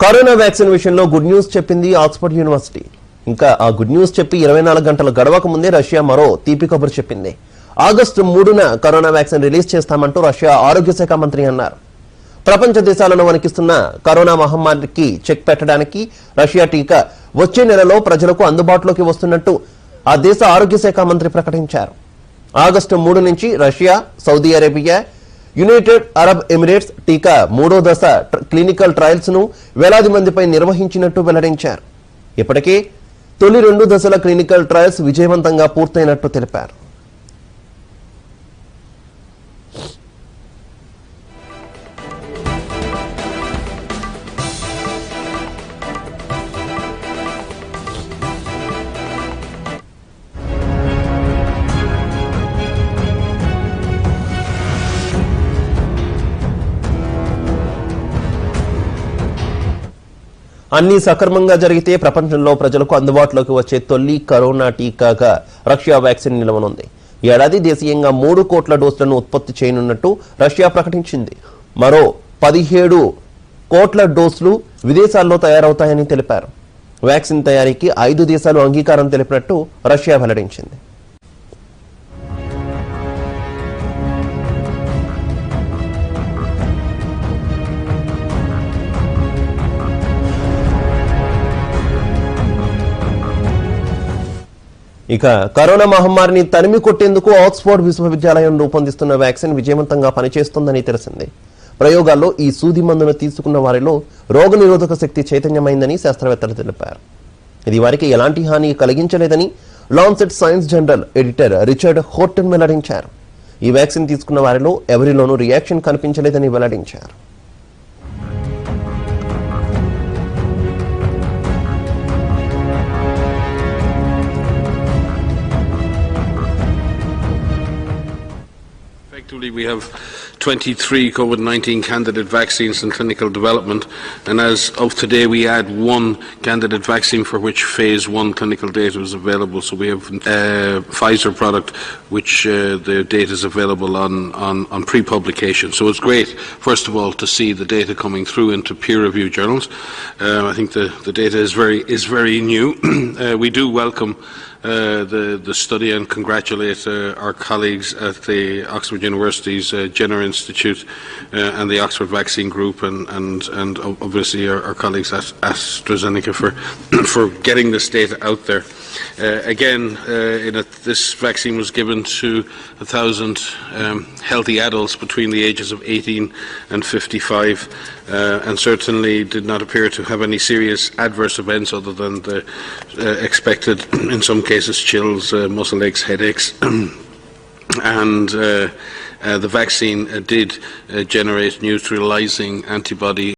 Corona vaccine విషయంలో good news చెప్పింది Oxford university. ఇంకా ఆ గుడ్ న్యూస్ చెప్పి 24 గంటలు గడవక ముందే రష్యా మరో తీపి కబురు చెప్పింది. ఆగస్టు 3న కరోనా వ్యాక్సిన్ రిలీజ్ చేస్తామంటూ రష్యా ఆరోగ్య శాఖ మంత్రి అన్నారు. ప్రపంచ దేశాలను వణికిస్తున్న కరోనా మహమ్మారికి చెక్ పెట్టడానికి రష్యా టీకా వచ్చే నెలలో ప్రజలకు అందుబాటులోకి వస్తున్నట్టు ఆ దేశ ఆరోగ్య శాఖ మంత్రి ప్రకటించారు. ఆగస్టు 3 నుంచి Russia, Saudi Arabia, United Arab Emirates టీకా 3వ దశ క్లినికల్ ట్రయల్స్ ను వేలాది మందిపై నిర్వహించినట్టు వెల్లడించారు. ఇప్పటికే తొలి 2 దశల క్లినికల్ ట్రయల్స్ విజయవంతంగా పూర్తయినట్టు తెలిపారు. అన్ని సక్రమంగా జరిగితే ప్రపంచంలో ప్రజలకు అందుబాటులోకి వచ్చే తొలి కరోనా టీకాగా రష్యా వ్యాక్సిన్ నిలవనుంది. ఈ ఏడాది దేశీయంగా 3 కోట్ల డోసులను ఉత్పత్తి చేయనున్నట్టు రష్యా ప్రకటించింది. మరో 17 కోట్ల డోసులు విదేశాల్లో తయారవుతాయని తెలిపారు. వ్యాక్సిన్ తయారీకి 5 దేశాలు అంగీకారం తెలిపినట్టు రష్యా వెల్లడించింది. ఇక కరోనా మహమ్మారిని తరిమి కొట్టేందుకు ఆక్స్ఫర్డ్ విశ్వవిద్యాలయం రూపొందిస్తున్న వ్యాక్సిన్ విజయవంతంగా పనిచేస్తోందని తెలిసింది. ప్రయోగాల్లో ఈ సూది మందును తీసుకున్న వారిలో రోగనిరోధక శక్తి చైతన్యమైందని శాస్త్రవేత్తలు తెలిపారు. ఇది వారికి ఎలాంటి హాని కలిగించలేదని Lancet science journal editor Richard Horton వెల్లడించారు. ఈ వ్యాక్సిన్ తీసుకున్న వారిలో ఎవరిలోనూ రియాక్షన్ కనిపించలేదని వెల్లడించారు. We have 23 COVID-19 candidate vaccines in clinical development, and as of today we add 1 candidate vaccine for which phase 1 clinical data is available. So we have Pfizer product which the data is available on pre-publication. So it's great, first of all, to see the data coming through into peer-reviewed journals. I think the data is very new. We do welcome the study and congratulate our colleagues at the Oxford University's Jenner Institute and the Oxford Vaccine Group and obviously our colleagues at AstraZeneca for getting this data out there. This vaccine was given to 1,000 healthy adults between the ages of 18 and 55 and certainly did not appear to have any serious adverse events other than the expected, in some cases, chills, muscle aches, headaches. And the vaccine did generate neutralizing antibody